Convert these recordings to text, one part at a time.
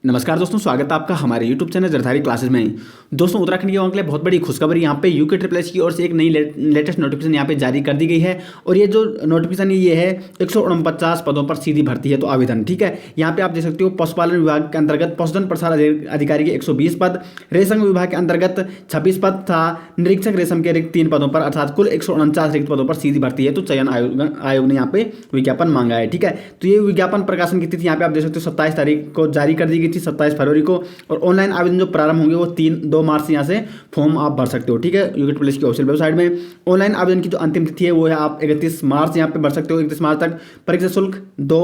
नमस्कार दोस्तों, स्वागत है आपका हमारे YouTube चैनल जरधारी क्लासेस में। दोस्तों, उत्तराखंड के लिए बहुत बड़ी खुशखबरी यहाँ पे यूके ट्रिपल एस की ओर से एक नई लेटेस्ट नोटिफिकेशन यहाँ पे जारी कर दी गई है। और ये जो नोटिफिकेशन ये है 149 पदों पर सीधी भर्ती है तो आवेदन, ठीक है। यहाँ पे आप देख सकते हो पशुपालन विभाग के अंतर्गत पशुधन प्रसार अधिकारी के 120 पद, रेशम विभाग के अंतर्गत 26 पद था, निरीक्षक रेशम के रिक्त 3 पदों पर, अर्थात कुल 149 रिक्त पदों पर सीधी भर्ती है। तो चयन आयोग ने यहाँ पे विज्ञापन मांगा है, ठीक है। तो ये विज्ञापन प्रकाशन की तिथि यहाँ पे आप देख सकते हो 27 तारीख को जारी कर दी गई थी, 27 फरवरी को। और ऑनलाइन आवेदन जो प्रारंभ होंगे वो 2 मार्च से यहाँ से फॉर्म आप भर सकते हो, ठीक है। यूके ट्रिपल एस की ऑफिशियल वेबसाइट में ऑनलाइन आवेदन की जो अंतिम तिथि है वो है आप 31 मार्च यहाँ पे भर सकते हो, 31 मार्च तक। परीक्षा शुल्क 2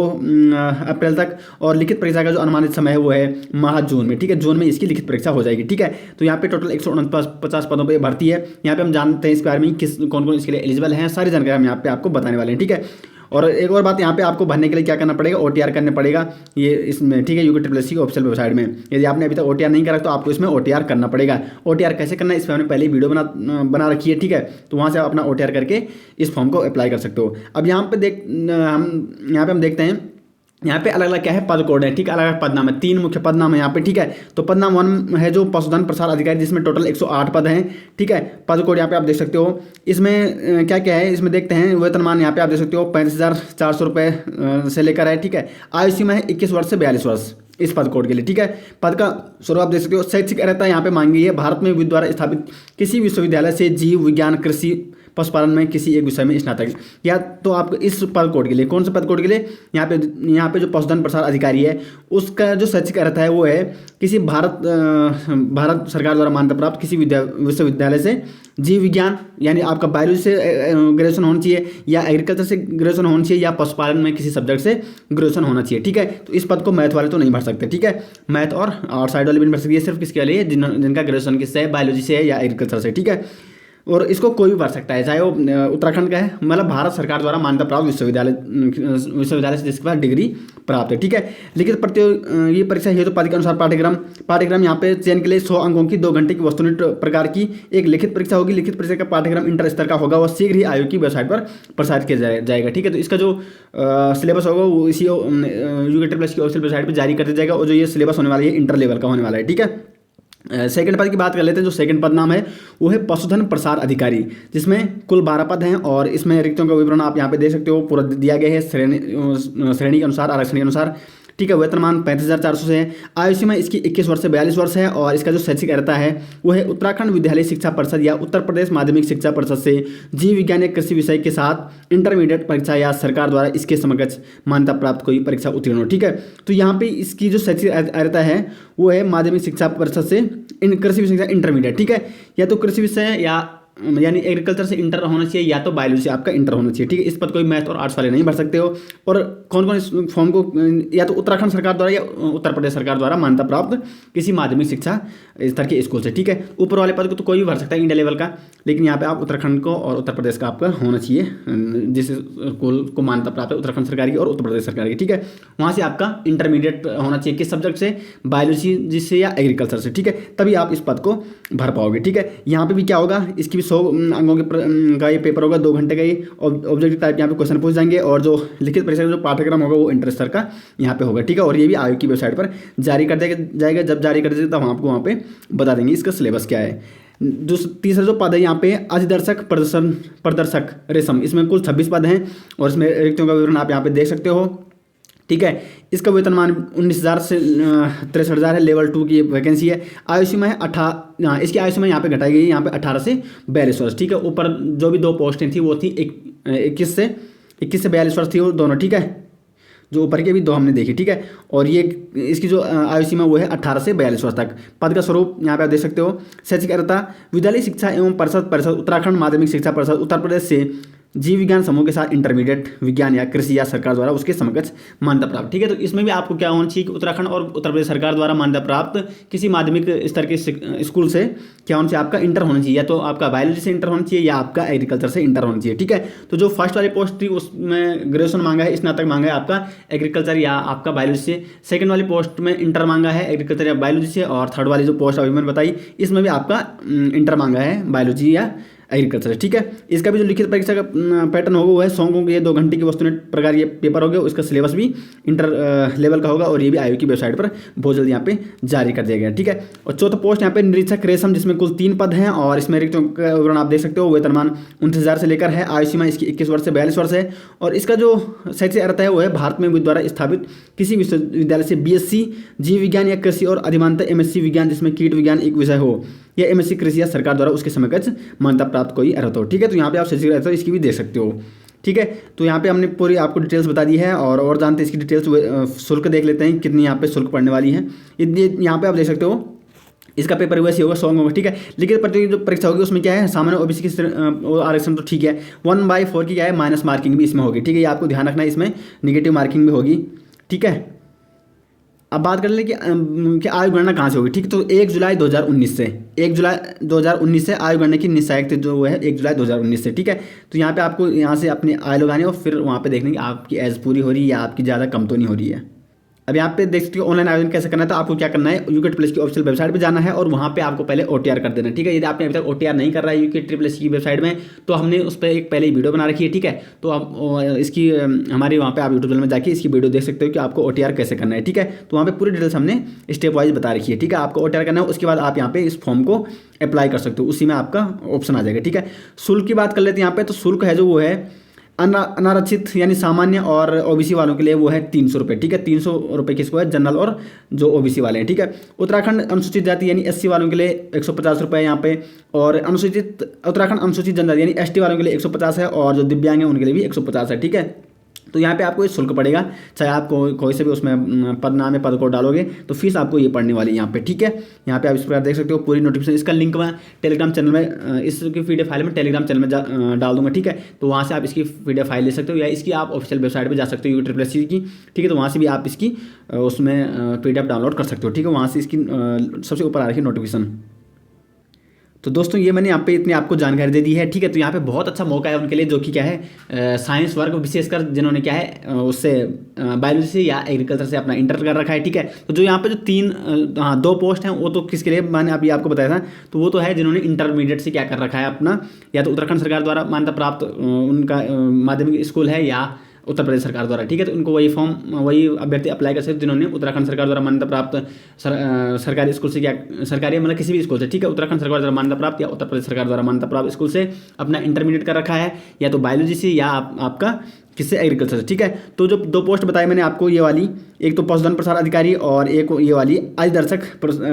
अप्रैल तक, और लिखित परीक्षा का जो अनुमानित समय है वो है माह जून में, ठीक है। जून में इसकी लिखित परीक्षा हो जाएगी, ठीक है। तो यहाँ पे टोटल 149 पदों पर भर्ती है। यहाँ पे हम जानते हैं इस बारे में कौन कौन इसके लिए एलिजिबल हैं, सारी जानकारी हम यहाँ पे आपको बताने वाले हैं, ठीक है। और एक और बात, यहाँ पे आपको भरने के लिए क्या करना पड़ेगा, OTR करना पड़ेगा ये इसमें, ठीक है। यूके ट्रिपल एस की ऑफिशियल वेबसाइट में यदि आपने अभी तक OTR नहीं करा तो आपको इसमें OTR करना पड़ेगा। OTR कैसे करना है इस पर हमने पहले वीडियो बना रखी है, ठीक है। तो वहाँ से आप अपना OTR करके इस फॉर्म को अप्लाई कर सकते हो। अब यहाँ पे हम देखते हैं यहाँ पे अलग अलग क्या है पद कोड है, ठीक है। अलग अलग पद नाम है, 3 मुख्य पद नाम है यहाँ पे, ठीक है। तो पद नाम 1 है जो पशुधन प्रसार अधिकारी, जिसमें टोटल 108 पद हैं, ठीक है। पद कोड यहाँ पे आप देख सकते हो। इसमें क्या क्या है, इसमें देखते हैं। वेतनमान यहाँ पे आप देख सकते हो 35,400 रुपये से लेकर है, ठीक है। आयु सीमा है 21 वर्ष से 42 वर्ष इस पद कोड के लिए, ठीक है। पद का स्वरूप आप देख सकते हो। शैक्षिक अर्हता यहाँ पे मांगी है भारत में द्वारा स्थापित किसी विश्वविद्यालय से जीव विज्ञान, कृषि, पशुपालन में किसी एक विषय में स्नातक, या तो आपको इस पद कोड के लिए, कौन से पद कोड के लिए, यहाँ पे जो पशुधन प्रसार अधिकारी है उसका जो शैक्षिक अर्हता है वो है किसी भारत सरकार द्वारा मान्यता प्राप्त किसी विश्वविद्यालय से जीव विज्ञान यानी आपका बायोलॉजी से ग्रेजुएशन होना चाहिए, या एग्रीकल्चर से ग्रेजुएशन होना चाहिए, या पशुपालन में किसी सब्जेक्ट से ग्रेजुएशन होना चाहिए, ठीक है। तो इस पद को मैथ वाले तो नहीं भर सकते, ठीक है। मैथ और साइड वाले भी नहीं भर सकते, ये सिर्फ किसके लिए, जिनका ग्रेजुएशन किससे है, बायोलॉजी से है या एग्रीकल्चर से, ठीक है। और इसको कोई भी भर सकता है, चाहे वो उत्तराखंड का है, मतलब भारत सरकार द्वारा मान्यता प्राप्त विश्वविद्यालय से जिसके पास डिग्री प्राप्त है, ठीक है। लिखित ये परीक्षा हेतु पद के अनुसार पाठ्यक्रम यहाँ पे चयन के लिए 100 अंकों की 2 घंटे की वस्तुनिष्ठ प्रकार की एक लिखित परीक्षा होगी। लिखित परीक्षा का पाठ्यक्रम इंटर स्तर का होगा, वह शीघ्र ही आयोग की वेबसाइट पर प्रसारित किया जाएगा, ठीक है। तो इसका जो सिलेबस होगा वो इसी यूके ट्रिपल एस की ऑफिशियल वेबसाइट पर जारी कर दिया जाएगा। और जो ये सिलेबस होने वाला है इंटर लेवल का होने वाला है, ठीक है। सेकंड पद की बात कर लेते हैं। जो सेकंड पद नाम है वो है पशुधन प्रसार अधिकारी, जिसमें कुल 12 पद हैं। और इसमें रिक्तियों का विवरण आप यहाँ पे देख सकते हो, पूरा दिया गया है श्रेणी के अनुसार, आरक्षण के अनुसार, ठीक है। वेतनमान 35,400 से है। आयु सीमा इसकी 21 वर्ष से 42 वर्ष है। और इसका जो शैक्षिक अर्हता है वो है उत्तराखंड विद्यालय शिक्षा परिषद या उत्तर प्रदेश माध्यमिक शिक्षा परिषद से जीव विज्ञान या कृषि विषय के साथ इंटरमीडिएट परीक्षा या सरकार द्वारा इसके समकक्ष मान्यता प्राप्त कोई परीक्षा उत्तीर्ण हो, ठीक है। तो यहाँ पे इसकी जो शैक्षिक अर्हता है वो है माध्यमिक शिक्षा परिषद से कृषि विषय का इंटरमीडिएट, ठीक है। या तो कृषि विषय यानी एग्रीकल्चर से इंटर होना चाहिए, या तो बायोलॉजी से आपका इंटर होना चाहिए, ठीक है। इस पर कोई मैथ और आर्ट्स वाले नहीं भर सकते हो। और कौन कौन इस फॉर्म को, या तो उत्तराखंड सरकार द्वारा या उत्तर प्रदेश सरकार द्वारा मान्यता प्राप्त किसी माध्यमिक शिक्षा स्तर के स्कूल से, ठीक है। ऊपर वाले पद को तो कोई भी भर सकता है इंडिया लेवल का, लेकिन यहाँ पे आप उत्तराखंड को और उत्तर प्रदेश का आपका होना चाहिए, जिस स्कूल को मान्यता प्राप्त है उत्तराखंड सरकार की और उत्तर प्रदेश सरकार की, ठीक है। वहाँ से आपका इंटरमीडिएट होना चाहिए किस सब्जेक्ट से, बायोलॉजी से या एग्रीकल्चर से, ठीक है। तभी आप इस पद को भर पाओगे, ठीक है। यहाँ पे भी क्या होगा, इसकी भी 100 अंकों का ये पेपर होगा, 2 घंटे का ही ऑब्जेक्टिव टाइप यहाँ पे क्वेश्चन पूछ जाएंगे। और जो लिखित परीक्षा का जो पाठ्यक्रम होगा वो इंटर स्तर का यहाँ पे होगा, ठीक है। और ये भी आयोग की वेबसाइट पर जारी कर दिया जाएगा। जब जारी कर देगा तब हम आपको वहाँ पे बता देंगे इसका सिलेबस क्या है। तीसरा जो पद है यहाँ पे अधिदर्शक प्रदर्शक रेशम, इसमें कुल 26 पद हैं। और इसमें रिक्तियों का विवरण आप यहाँ पे देख सकते हो, ठीक है। इसका वेतनमान 19,000 से 63,000 है। लेवल 2 की वैकेंसी है। आयु सीमा है इसकी आयु सीमा यहाँ पे घटाई गई है, यहाँ पे 18 से 42 वर्ष, ठीक है। ऊपर जो भी 2 पोस्टें थी वो थी 21 से 42 वर्ष थी वो दोनों, ठीक है। जो ऊपर के भी 2 हमने देखी, ठीक है। और ये इसकी जो आयु सीमा वो है 18 से 42 वर्ष तक। पद का स्वरूप यहाँ पे आप देख सकते हो। शैक्षिक अर्हता विद्यालय शिक्षा एवं परिषद उत्तराखंड माध्यमिक शिक्षा परिषद उत्तर प्रदेश से जीव विज्ञान समूह के साथ इंटरमीडिएट विज्ञान या कृषि या सरकार द्वारा उसके समकक्ष मान्यता प्राप्त, ठीक है। तो इसमें भी आपको क्या होना चाहिए कि उत्तराखंड और उत्तर प्रदेश सरकार द्वारा मान्यता प्राप्त किसी माध्यमिक स्तर के स्कूल से क्या होना चाहिए, आपका इंटर होना चाहिए, या तो आपका बायोलॉजी से इंटर होना चाहिए या आपका एग्रीकल्चर से इंटर होना चाहिए, ठीक है। तो जो फर्स्ट वाली पोस्ट थी उसमें ग्रेजुएशन मांगा है, स्नातक मांगा है आपका एग्रीकल्चर या आपका बायोलॉजी से। सेकंड वाली पोस्ट में इंटर मांगा है एग्रीकल्चर या बायोलॉजी से। और थर्ड वाली जो पोस्ट अभी मैंने बताई इसमें भी आपका इंटर मांगा है बायोलॉजी या एग्रीकल्चर, ठीक है। इसका भी जो लिखित परीक्षा का पैटर्न होगा वो है 100 अंकों के 2 घंटे की वस्तुनिष्ठ प्रकार ये पेपर होगा। उसका सिलेबस भी इंटर लेवल का होगा और ये भी आयोग की वेबसाइट पर बहुत जल्दी यहाँ पे जारी कर दिया गया, ठीक है। और चौथा पोस्ट यहाँ पे निरीक्षक रेशम, जिसमें कुल 3 पद हैं और इसमें रिक्तों का विवरण आप देख सकते हो। वेतनमान 29,000 से लेकर है। आयु सीमा इसकी 21 वर्ष से 42 वर्ष है। और इसका जो शैक्षिक अर्हता है वो है भारत में द्वारा स्थापित किसी विश्वविद्यालय से BSc जीव विज्ञान या कृषि और अधिमानतः MSc विज्ञान जिसमें कीट विज्ञान एक विषय हो, या MSc कृषि या सरकार द्वारा उसके समकक्ष मान्यता प्राप्त कोई अर्हता हो, ठीक है। तो यहाँ पे आप शैक्षिक अर्हता इसकी भी देख सकते हो, ठीक है। तो यहाँ पे हमने पूरी आपको डिटेल्स बता दी है और जानते हैं इसकी डिटेल्स। शुल्क देख लेते हैं कितनी यहाँ पे शुल्क पड़ने वाली है। यहाँ पे आप देख सकते हो इसका पेपर वैसे होगा 100 अंकों का, ठीक है। लेकिन प्रतियोगी जो परीक्षा होगी उसमें क्या है, सामान्य OBC की आरक्षण तो ठीक है, 1/4 की क्या है माइनस मार्किंग भी इसमें होगी, ठीक है। ये आपको ध्यान रखना है, इसमें निगेटिव मार्किंग भी होगी, ठीक है। अब बात कर लें कि आयु गणना कहाँ से होगी, ठीक है। तो 1 जुलाई 2019 से 1 जुलाई 2019 से आयु गणना की निश्चायक तिथि जो है 1 जुलाई 2019 से, ठीक है। तो यहाँ पे आपको यहाँ से अपनी आयु लगानी है और फिर वहाँ पे देखने की आपकी एज पूरी हो रही है या आपकी ज़्यादा कम तो नहीं हो रही है। अब यहाँ पे देख सकते हो ऑनलाइन आवेदन कैसे करना है। तो आपको क्या करना है, UKTSS की ऑफिशियल वेबसाइट पे जाना है और वहाँ पे आपको पहले OTR कर देना है, ठीक है। यदि आपने अभी तक OTR नहीं कर रहा है UKTSS की वेबसाइट में, तो हमने उस पर एक पहले ही वीडियो बना रखी है, ठीक है। तो आप इसकी हमारे वहाँ पे आप यूट्यूब चैनल में जाके इसकी वीडियो देख सकते हो कि आपको OTR कैसे करना है, ठीक है। तो वहाँ पे पूरी डिटेल्स हमने स्टेप वाइज बता रखी है, ठीक है। आपको OTR करना है, उसके बाद आप यहाँ पे इस फॉर्म को अप्लाई कर सकते हो, उसी में आपका ऑप्शन आ जाएगा, ठीक है। शुल्क की बात कर लेते हैं यहाँ पे। तो शुल्क है जो वो है अनारक्षित यानी सामान्य और OBC वालों के लिए वो है 300 रुपये, ठीक है। 300 रुपये किसको है, जनरल और जो OBC वाले हैं, ठीक है। उत्तराखंड अनुसूचित जाति यानी SC वालों के लिए 150 रुपये यहाँ पे, और उत्तराखंड अनुसूचित जनजाति यानी ST वालों के लिए 150 है, और जो दिव्यांग हैं उनके लिए भी 150 है, ठीक है। तो यहाँ पे आपको ये शुल्क पड़ेगा, चाहे आप कोई से भी उसमें पद नाम है, पद को डालोगे तो फीस आपको ये पड़ने वाली है यहाँ पे, ठीक है। यहाँ पे आप इस प्रकार देख सकते हो पूरी नोटिफिकेशन। इसका लिंक मैं टेलीग्राम चैनल में इसकी PDF फाइल में टेलीग्राम चैनल में डाल दूंगा, ठीक है। तो वहाँ से आप इसकी PDF फाइल ले सकते हो या इसकी आप ऑफिशियल वेबसाइट पर जा सकते हो UKTSS की, ठीक है। तो वहाँ से भी आप इसकी उसमें PDF डाउनलोड कर सकते हो, ठीक है। वहाँ से इसकी सबसे ऊपर आ रही है नोटिफिकेशन। तो दोस्तों ये मैंने यहाँ पे इतनी आपको जानकारी दे दी है, ठीक है। तो यहाँ पे बहुत अच्छा मौका है उनके लिए जो कि क्या है साइंस वर्ग विशेषकर जिन्होंने क्या है उससे बायोलॉजी से या एग्रीकल्चर से अपना इंटर कर रखा है, ठीक है। तो जो यहाँ पे जो 2 पोस्ट हैं वो तो किसके लिए मैंने अभी आपको बताया था, तो वो तो है जिन्होंने इंटरमीडिएट से क्या कर रखा है अपना, या तो उत्तराखंड सरकार द्वारा मान्यता प्राप्त उनका माध्यमिक स्कूल है या उत्तर प्रदेश सरकार द्वारा, ठीक है। तो उनको वही अभ्यर्थी अप्लाई कर सकते जिन्होंने उत्तराखंड सरकार द्वारा मान्यता प्राप्त सरकारी स्कूल से क्या सरकारी मतलब किसी भी स्कूल से, ठीक है, उत्तराखंड सरकार द्वारा मान्यता प्राप्त या उत्तर प्रदेश सरकार द्वारा मान्यता प्राप्त स्कूल से अपना इंटरमीडिएट कर रखा है, या तो बायोलॉजी से या आपका किससे एग्रीकल्चर से, ठीक है। तो जो 2 पोस्ट बताई मैंने आपको, ये वाली एक तो पशुधन प्रसार अधिकारी और एक ये वाली अधिदर्शक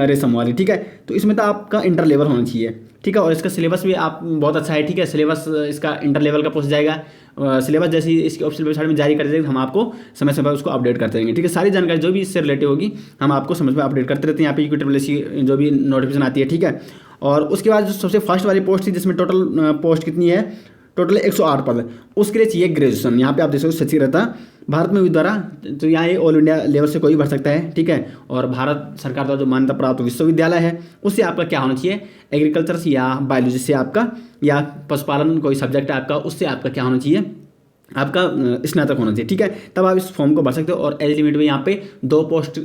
रेशम वाली, ठीक है। तो इसमें तो आपका इंटर लेवल होना चाहिए, ठीक है। और इसका सिलेबस भी आप बहुत अच्छा है, ठीक है। सिलेबस इसका इंटर लेवल का पहुंच जाएगा। सिलेबस जैसे ही इसकी ऑफिशियल वेबसाइट में जारी कर देंगे हम आपको समय समय पर उसको अपडेट करते रहेंगे, ठीक है। सारी जानकारी जो भी इससे रिलेटेड होगी हम आपको समय पर अपडेट करते रहते हैं। यहाँ पे UKTSS की जो भी नोटिफिकेशन आती है, ठीक है। और उसके बाद जो सबसे फर्स्ट वाली पोस्ट थी जिसमें टोटल पोस्ट कितनी है, टोटल 108 पद, उसके लिए चाहिए ग्रेजुएशन। यहाँ पे आप देख सकते हो शैक्षिक रहता भारत में द्वारा, तो यहाँ ये ऑल इंडिया लेवल से कोई भर सकता है, ठीक है। और भारत सरकार द्वारा जो मान्यता प्राप्त विश्वविद्यालय है उससे आपका क्या होना चाहिए, एग्रीकल्चर से या बायोलॉजी से आपका, या पशुपालन कोई सब्जेक्ट है आपका, उससे आपका क्या होना चाहिए, आपका स्नातक होना चाहिए, ठीक है। तब आप इस फॉर्म को भर सकते हो। और एज लिमिट में यहाँ पे 2 पोस्ट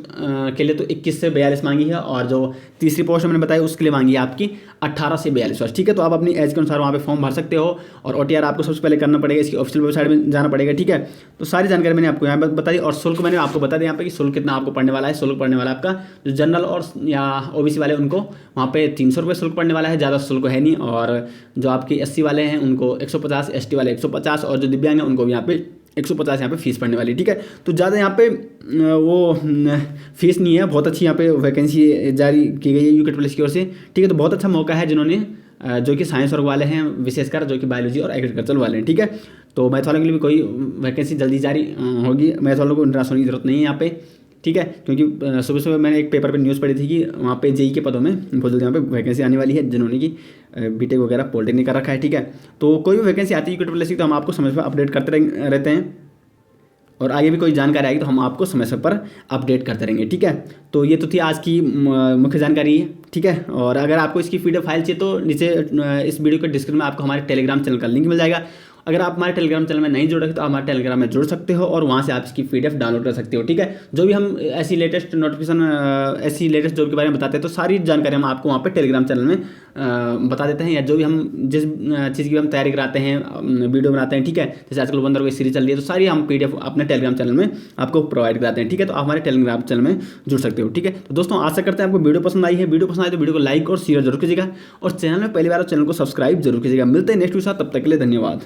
के लिए तो 21 से 42 मांगी है, और जो तीसरी पोस्ट मैंने बताई उसके लिए मांगी है आपकी 18 से 42 वर्ष, ठीक है। तो आप अपनी एज के अनुसार वहाँ पे फॉर्म भर सकते हो। और OTR आपको सबसे पहले करना पड़ेगा, इसकी ऑफिशियल वेबसाइट में जाना पड़ेगा, ठीक है। तो सारी जानकारी मैंने आपको यहाँ पर बताई। और शुल्क मैंने आपको बता दिया यहाँ पे कि शुल्क कितना आपको पड़ने वाला है। शुल्क पड़ने वाला है आपका जो जनरल और या OBC वाले उनको वहाँ पे 300 रुपये शुल्क पड़ने वाला है, ज़्यादा शुल्क है नहीं। और जो आपके SC वाले हैं उनको 150, ST वाले 150, और जो दिव्यांग हैं उनको भी यहाँ पे 150 यहाँ पे फीस पड़ने वाली, ठीक है। तो ज़्यादा यहाँ पे वो फीस नहीं है, बहुत अच्छी यहाँ पे वैकेंसी जारी की गई है UKTSS की ओर से, ठीक है। तो बहुत अच्छा मौका है जिन्होंने जो कि साइंस वर्ग वाले हैं, विशेषकर जो कि बायोलॉजी और एग्रीकल्चर वाले हैं, ठीक है। तो मैथ वालों के लिए भी कोई वैकेंसी जल्दी जारी होगी, मैथ वालों को निराश होने की जरूरत नहीं है यहाँ पे, ठीक है। क्योंकि सुबह सुबह मैंने एक पेपर पे न्यूज़ पढ़ी थी कि वहाँ पे JEE के पदों में बहुत जल्दी यहाँ पे वैकेंसी आने वाली है जिन्होंने कि BTech वगैरह पॉलिटेक्निक कर रखा है, ठीक है। तो कोई भी वैकेंसी आती है UKTSS की तो हम आपको समय पर अपडेट करते रहते हैं, और आगे भी कोई जानकारी आएगी तो हम आपको समय समय पर अपडेट करते रहेंगे, ठीक है। तो ये तो थी आज की मुख्य जानकारी, ठीक है। और अगर आपको इसकी PDF फाइल चाहिए तो नीचे इस वीडियो के डिस्क्रिप्शन में आपको हमारे टेलीग्राम चैनल का लिंक मिल जाएगा, अगर आप हमारे टेलीग्राम चैनल में नहीं जुड़ रखे तो आप हमारे टेलीग्राम में जुड़ सकते हो और वहाँ से आप इसकी PDF डाउनलोड कर सकते हो। ठीक है, जो भी हम ऐसी लेटेस्ट नोटिफिकेशन, ऐसी लेटेस्ट जॉब के बारे में बताते हैं तो सारी जानकारी हम आपको वहाँ पे टेलीग्राम चैनल में बता देते हैं, या जो भी हम जिस चीज़ की हम तैयारी कराते हैं, वीडियो बनाते हैं। ठीक है, जैसे आजकल बंदर कोई सीरीज चल रही है तो सारी हम PDF अपने टेलीग्राम चैनल में आपको प्रोवाइड कराते हैं। ठीक है, तो आप हमारे टेलीग्राम चैनल में जुड़ सकते हो। ठीक है, तो दोस्तों आशा करते हैं आपको वीडियो पसंद आई है। वीडियो पसंद आई तो वीडियो को लाइक और शेयर जरूर कीजिएगा और चैनल में पहली बार चैनल को सब्सक्राइब जरूर कीजिएगा। मिलते हैं नेक्स्ट वीडियो के साथ, तब तक के लिए धन्यवाद।